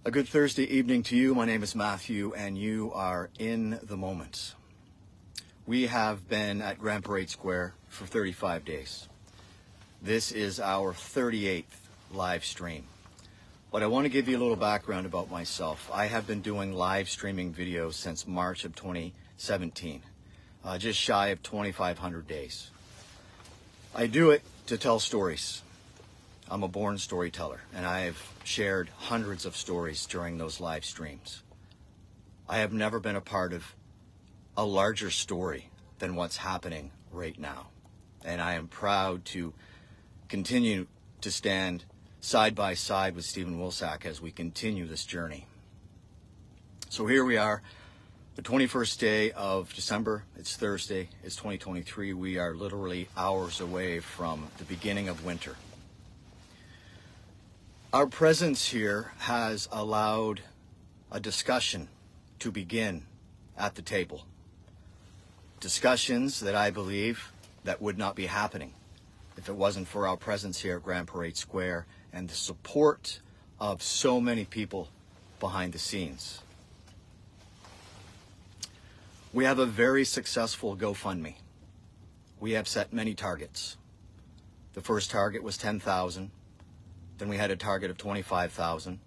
A good Thursday evening to you. My name is Matthew, and you are in the moment. We have been at Grand Parade Square for 35 days. This is our 38th live stream. But I want to give you a little background about myself. I have been doing live streaming videos since March of 2017, just shy of 2,500 days. I do it to tell stories. I'm a born storyteller, and I have shared hundreds of stories during those live streams. I have never been a part of a larger story than what's happening right now. And I am proud to continue to stand side by side with Stephen Wilsack as we continue this journey. So here we are, the 21st day of December. It's Thursday, it's 2023. We are literally hours away from the beginning of winter. Our presence here has allowed a discussion to begin at the table. Discussions that I believe that would not be happening if it wasn't for our presence here at Grand Parade Square and the support of so many people behind the scenes. We have a very successful GoFundMe. We have set many targets. The first target was 10,000. Then we had a target of 25,000,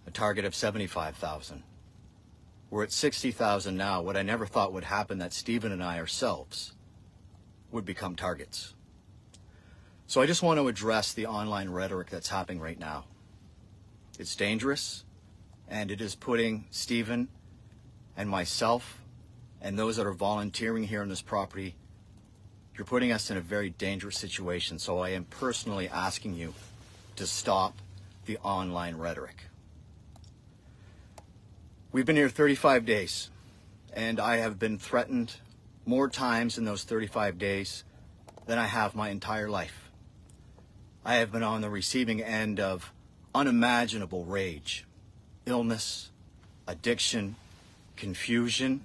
a target of 75,000. We're at 60,000 now. What I never thought would happen, that Stephen and I ourselves would become targets. So I just want to address the online rhetoric that's happening right now. It's dangerous, and it is putting Stephen and myself and those that are volunteering here on this property, you're putting us in a very dangerous situation. So I am personally asking you to stop the online rhetoric. We've been here 35 days, and I have been threatened more times in those 35 days than I have my entire life. I have been on the receiving end of unimaginable rage, illness, addiction, confusion,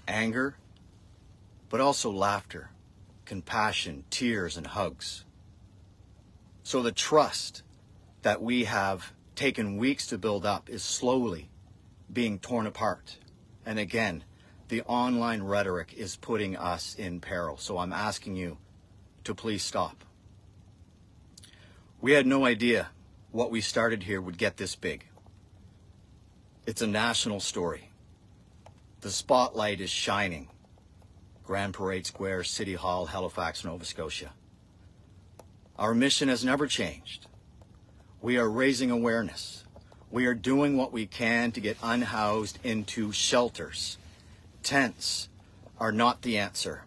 anger, but also laughter, compassion, tears, and hugs. So the trust that we have taken weeks to build up is slowly being torn apart. And again, the online rhetoric is putting us in peril. So I'm asking you to please stop. We had no idea what we started here would get this big. It's a national story. The spotlight is shining. Grand Parade Square, City Hall, Halifax, Nova Scotia. Our mission has never changed. We are raising awareness. We are doing what we can to get unhoused into shelters. Tents are not the answer.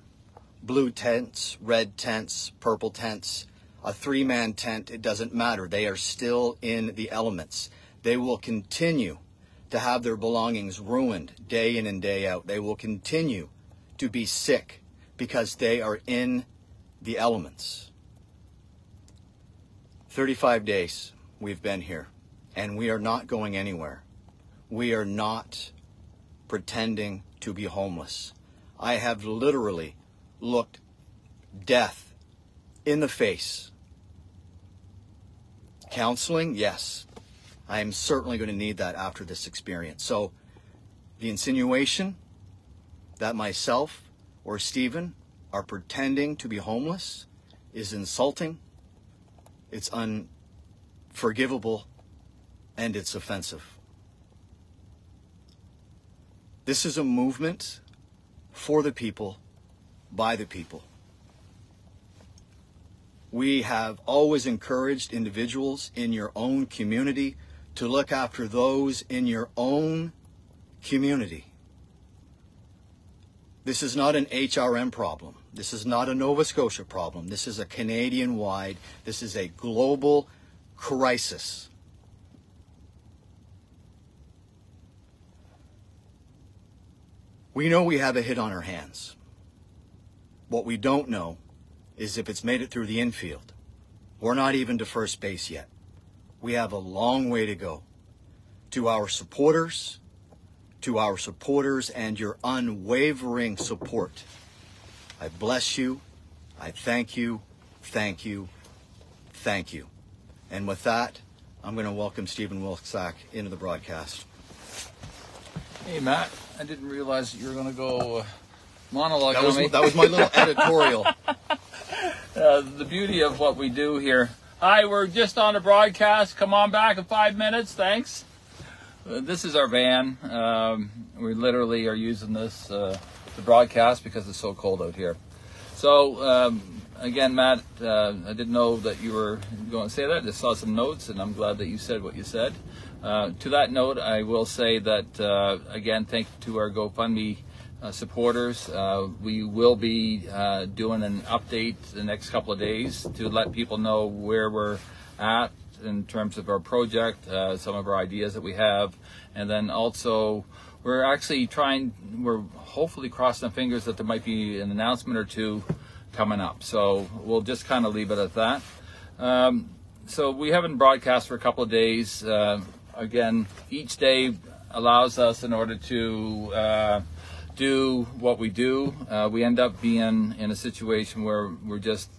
Blue tents, red tents, purple tents, a three-man tent, it doesn't matter. They are still in the elements. They will continue to have their belongings ruined day in and day out. They will continue to be sick because they are in the elements. 35 days we've been here, and we are not going anywhere. We are not pretending to be homeless. I have literally looked death in the face. Counseling, yes. I am certainly going to need that after this experience. So the insinuation that myself or Stephen are pretending to be homeless is insulting, it's unforgivable, and it's offensive. This is a movement for the people, by the people. We have always encouraged individuals in your own community to look after those in your own community. This is not an HRM problem. This is not a Nova Scotia problem. This is a Canadian-wide, this is a global crisis. We know we have a hit on our hands. What we don't know is if it's made it through the infield. We're not even to first base yet. We have a long way to go. To our supporters and your unwavering support, I bless you, I thank you, thank you, thank you. And with that, I'm going to welcome Stephen Wilsack into the broadcast. Hey, Matt. I didn't realize you were going to go monologue on me. That was my little editorial. The beauty of what we do here. Hi, we're just on a broadcast. Come on back in 5 minutes. Thanks. This is our van. We literally are using this to broadcast because it's so cold out here. So, again, Matt, I didn't know that you were going to say that. I just saw some notes, and I'm glad that you said what you said. To that note, I will say that, again, thank you to our GoFundMe supporters. We will be doing an update the next couple of days to let people know where we're at in terms of our project, some of our ideas that we have, and then also we're hopefully crossing our fingers that there might be an announcement or two coming up. So we'll just kind of leave it at that. So we haven't broadcast for a couple of days. Again, each day allows us, in order to do what we do, we end up being in a situation where we're just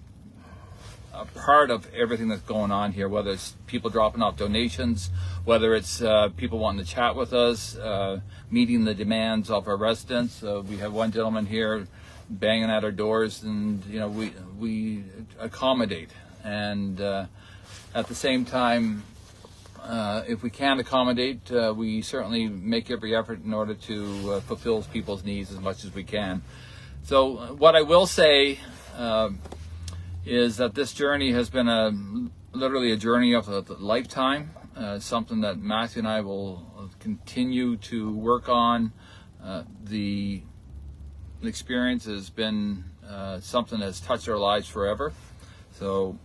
a part of everything that's going on here, whether it's people dropping off donations, whether it's people wanting to chat with us, meeting the demands of our residents. We have one gentleman here banging at our doors, and we accommodate, and at the same time, if we can accommodate, we certainly make every effort in order to fulfill people's needs as much as we can. So what I will say is that this journey has been literally a journey of a lifetime, something that Matthew and I will continue to work on. The experience has been something that's touched our lives forever. So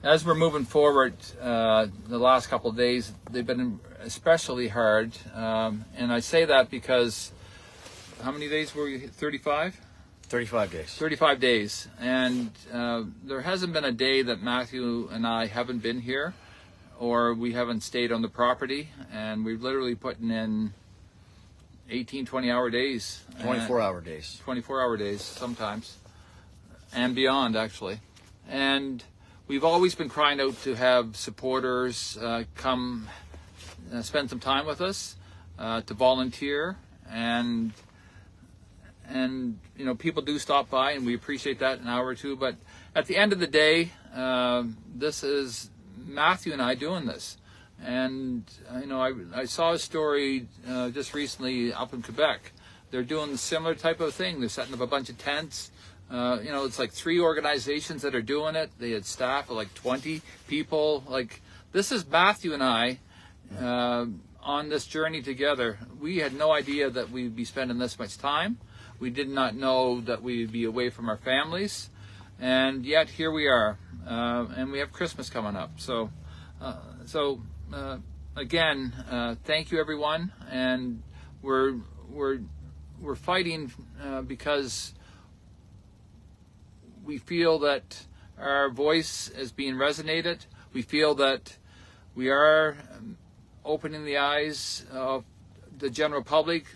as we're moving forward, the last couple of days, they've been especially hard. And I say that because, how many days were you? 35? 35 days. 35 days. And there hasn't been a day that Matthew and I haven't been here, or we haven't stayed on the property. And we've literally put in 18, 20-hour days. 24-hour days. 24-hour days sometimes, and beyond, actually. And we've always been crying out to have supporters come spend some time with us, to volunteer, and people do stop by, and we appreciate that, an hour or two. But at the end of the day, this is Matthew and I doing this. And I saw a story just recently up in Quebec. They're doing a similar type of thing. They're setting up a bunch of tents. It's like 3 organizations that are doing it. They had staff of like 20 people. Like, this is Matthew and I on this journey together. We had no idea that we'd be spending this much time. We did not know that we'd be away from our families. And yet here we are. And we have Christmas coming up. So again, thank you, everyone. And we're fighting because we feel that our voice is being resonated. We feel that we are opening the eyes of the general public,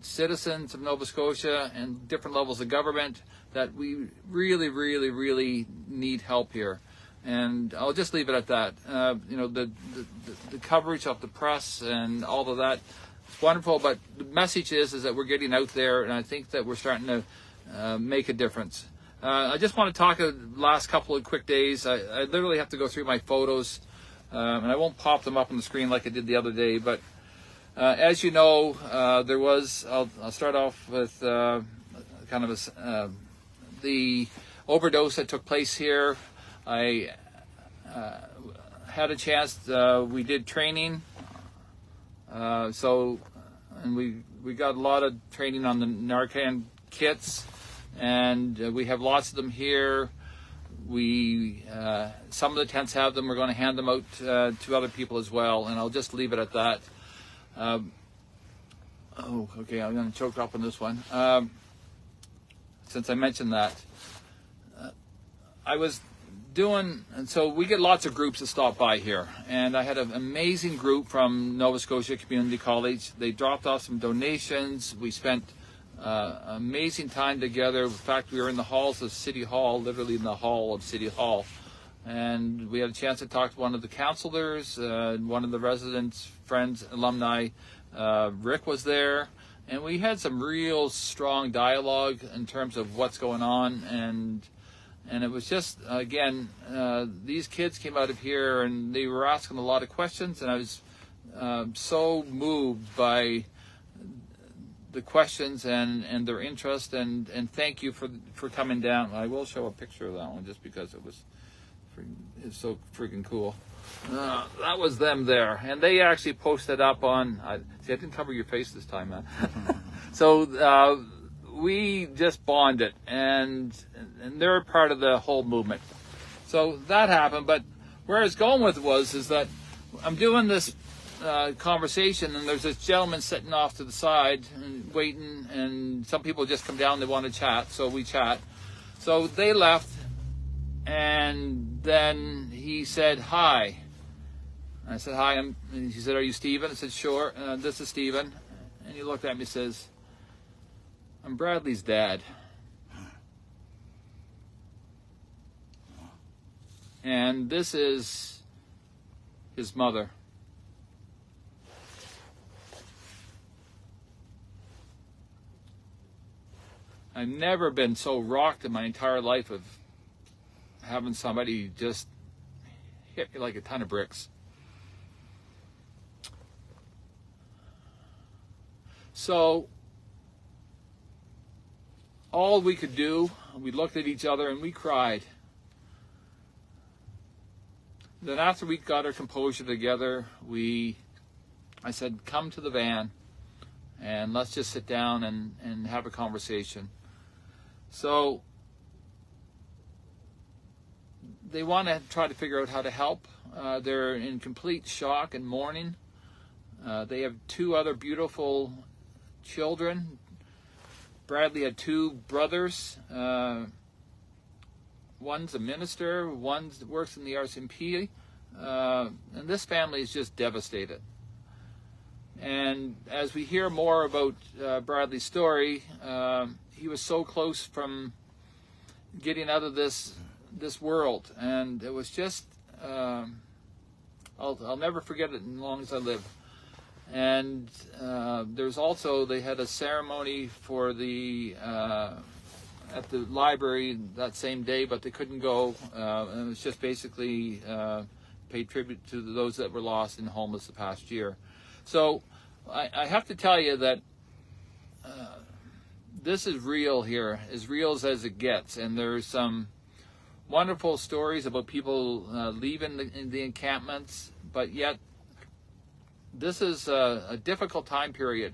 citizens of Nova Scotia and different levels of government, that we really, really, really need help here. And I'll just leave it at that. The coverage of the press and all of that is wonderful, but the message is that we're getting out there, and I think that we're starting to make a difference. I just want to talk the last couple of quick days. I literally have to go through my photos, and I won't pop them up on the screen like I did the other day, but as you know, there was, I'll start off with kind of the overdose that took place here. I had a chance, we did training, and we got a lot of training on the Narcan kits, and we have lots of them here. Some of the tents have them. We're going to hand them out to other people as well, and I'll just leave it at that. Okay, I'm going to choke up on this one. Since I mentioned that, and so we get lots of groups that stop by here, and I had an amazing group from Nova Scotia Community College. They dropped off some donations. We spent amazing time together. In fact, we were in the halls of City Hall, literally in the hall of City Hall, And we had a chance to talk to one of the counselors, one of the residents' friends, alumni. Rick was there, and we had some real strong dialogue in terms of what's going on. And it was just, again, these kids came out of here and they were asking a lot of questions, and I was so moved by the questions and their interest, and thank you for coming down. I will show a picture of that one just because it's so freaking cool. That was them there, and they actually posted up on. I didn't cover your face this time, man. So we just bonded, and they're part of the whole movement. So that happened, but where I was going with it is that I'm doing this conversation, and there's this gentleman sitting off to the side and waiting, and some people just come down, they want to chat, so we chat. So they left, and then he said, hi. I said, hi, and he said, are you Stephen? I said, sure, this is Stephen. And he looked at me and says, I'm Bradley's dad. And this is his mother. I've never been so rocked in my entire life of having somebody just hit me like a ton of bricks. So all we could do, we looked at each other and we cried. Then after we got our composure together, I said, come to the van and let's just sit down and have a conversation. So they want to try to figure out how to help. They're in complete shock and mourning. They have two other beautiful children. Bradley had two brothers. One's a minister, one works in the RCMP, and this family is just devastated. And as we hear more about Bradley's story, he was so close from getting out of this world, and it was just I'll never forget it as long as I live. And there's also, they had a ceremony for at the library that same day, but they couldn't go, and it was just basically paid tribute to those that were lost and homeless the past year. So I have to tell you that this is real here, as real as it gets, and there's some wonderful stories about people leaving the encampments, but yet this is a difficult time period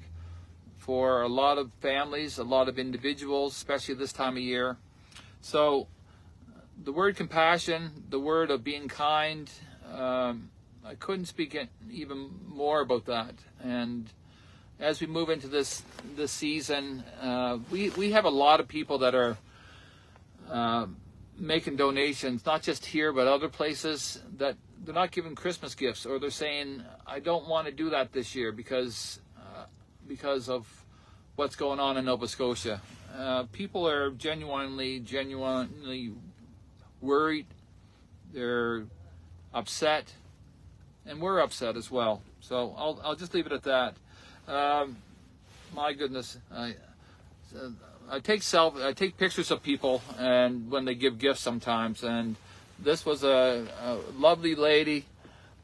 for a lot of families, a lot of individuals, especially this time of year. So the word compassion, the word of being kind, I couldn't speak even more about that. And as we move into this season, we have a lot of people that are making donations, not just here but other places, that they're not giving Christmas gifts, or they're saying, I don't want to do that this year because of what's going on in Nova Scotia. People are genuinely worried. They're upset, and we're upset as well. So I'll just leave it at that. My goodness, I take pictures of people, and when they give gifts sometimes, and this was a lovely lady,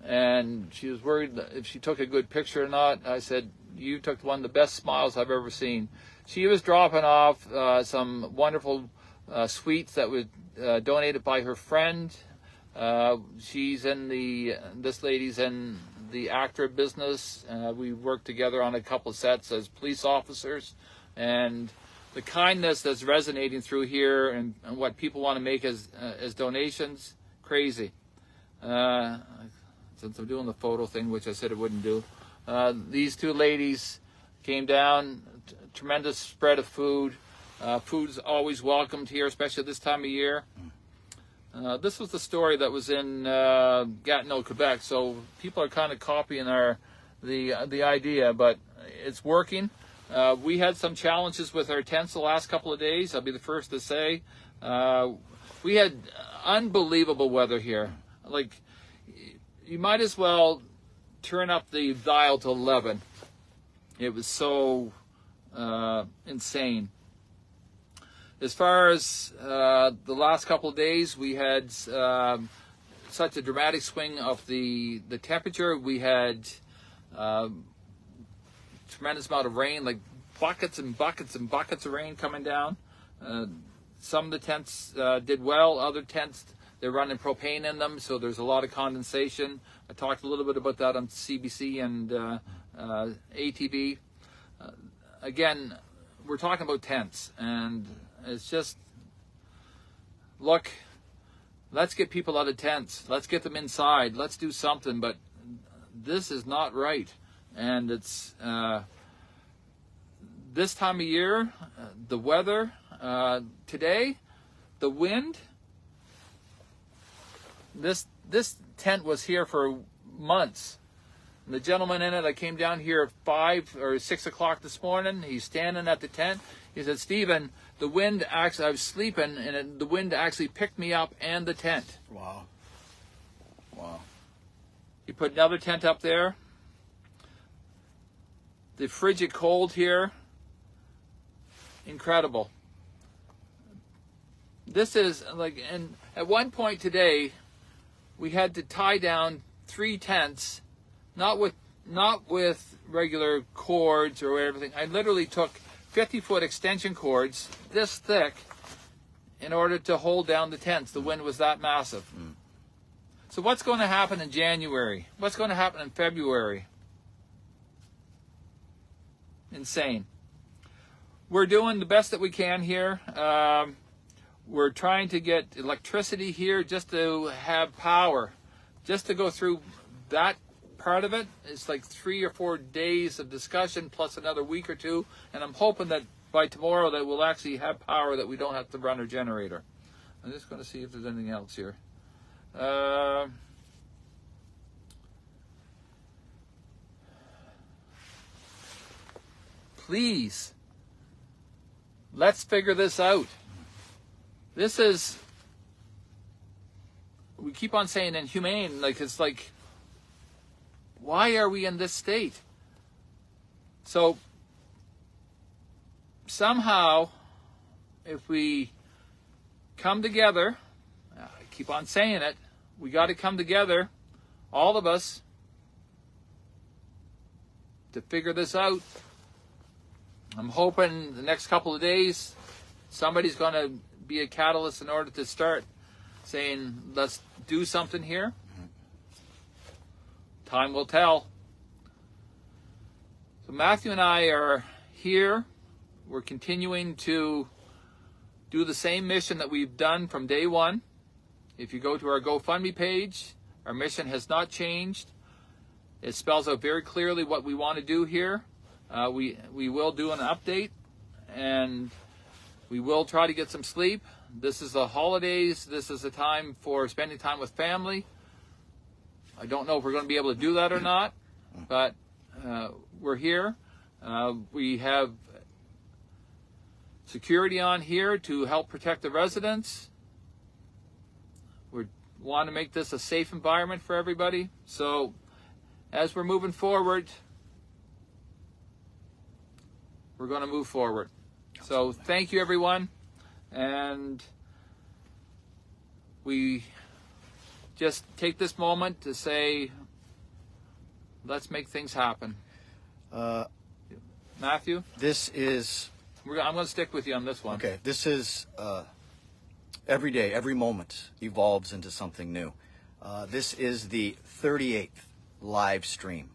and she was worried if she took a good picture or not. I said, you took one of the best smiles I've ever seen. She was dropping off some wonderful sweets that were donated by her friend. This lady's in the actor business. We worked together on a couple of sets as police officers, and the kindness that's resonating through here, and what people want to make as donations, crazy. Since I'm doing the photo thing, which I said I wouldn't do, these two ladies came down, tremendous spread of food. Food's always welcomed here, especially this time of year. This was the story that was in Gatineau, Quebec, so people are kind of copying the idea, but it's working. We had some challenges with our tents the last couple of days, I'll be the first to say. We had unbelievable weather here. Like, you might as well turn up the dial to 11. It was so insane. As far as the last couple of days, we had such a dramatic swing of the temperature. We had tremendous amount of rain, like buckets and buckets and buckets of rain coming down. Some of the tents did well. Other tents, they're running propane in them, so there's a lot of condensation. I talked a little bit about that on CBC and ATV. Again, we're talking about tents, and it's just, look, let's get people out of tents. Let's get them inside. Let's do something, but this is not right. And it's this time of year, the weather, today, the wind, this tent was here for months. The gentleman in it, I came down here at 5 or 6 o'clock this morning. He's standing at the tent. He said, Stephen, the wind actually, I was sleeping, and the wind actually picked me up and the tent. Wow. Wow. He put another tent up there. The frigid cold here, incredible. This is like, and at one point today, we had to tie down 3 tents, not with regular cords or everything. I literally took 50-foot extension cords this thick in order to hold down the tents. The wind was that massive. So what's going to happen in January? What's going to happen in February? Insane. We're doing the best that we can here. We're trying to get electricity here just to have power, just to go through that part of it. It's like 3 or 4 days of discussion plus another week or 2, and I'm hoping that by tomorrow that we'll actually have power, that we don't have to run our generator. I'm just going to see if there's anything else here. Please, let's figure this out. This is, we keep on saying inhumane, like it's like, why are we in this state? So somehow, if we come together, I keep on saying it, we got to come together, all of us, to figure this out. I'm hoping the next couple of days, somebody's going to be a catalyst in order to start saying, let's do something here. Time will tell. So Matthew and I are here. We're continuing to do the same mission that we've done from day one. If you go to our GoFundMe page, our mission has not changed. It spells out very clearly what we want to do here. We will do an update, and we will try to get some sleep. This is the holidays. This is a time for spending time with family. I don't know if we're going to be able to do that or not, but we're here. We have security on here to help protect the residents. We want to make this a safe environment for everybody. So as we're moving forward, we're going to move forward. So thank you, everyone. And we just take this moment to say, let's make things happen. Matthew? This is... I'm going to stick with you on this one. Okay, this is every day, every moment evolves into something new. This is the 38th live stream.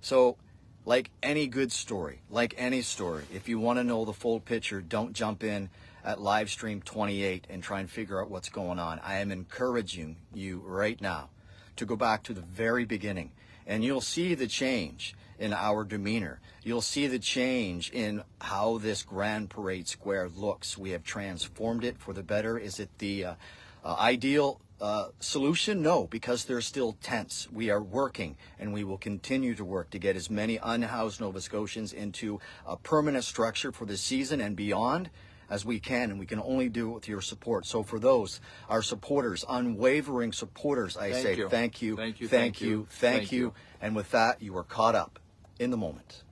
So, like any good story, like any story, if you want to know the full picture, don't jump in at live stream 28 and try and figure out what's going on. I am encouraging you right now to go back to the very beginning, and you'll see the change in our demeanor. You'll see the change in how this Grand Parade Square looks. We have transformed it for the better. Is it the ideal solution? No, because there's still tents. We are working, and we will continue to work to get as many unhoused Nova Scotians into a permanent structure for the season and beyond. as we can, and we can only do it with your support. So for those, our supporters, unwavering supporters, I say thank you, thank you. And with that, you are caught up in the moment.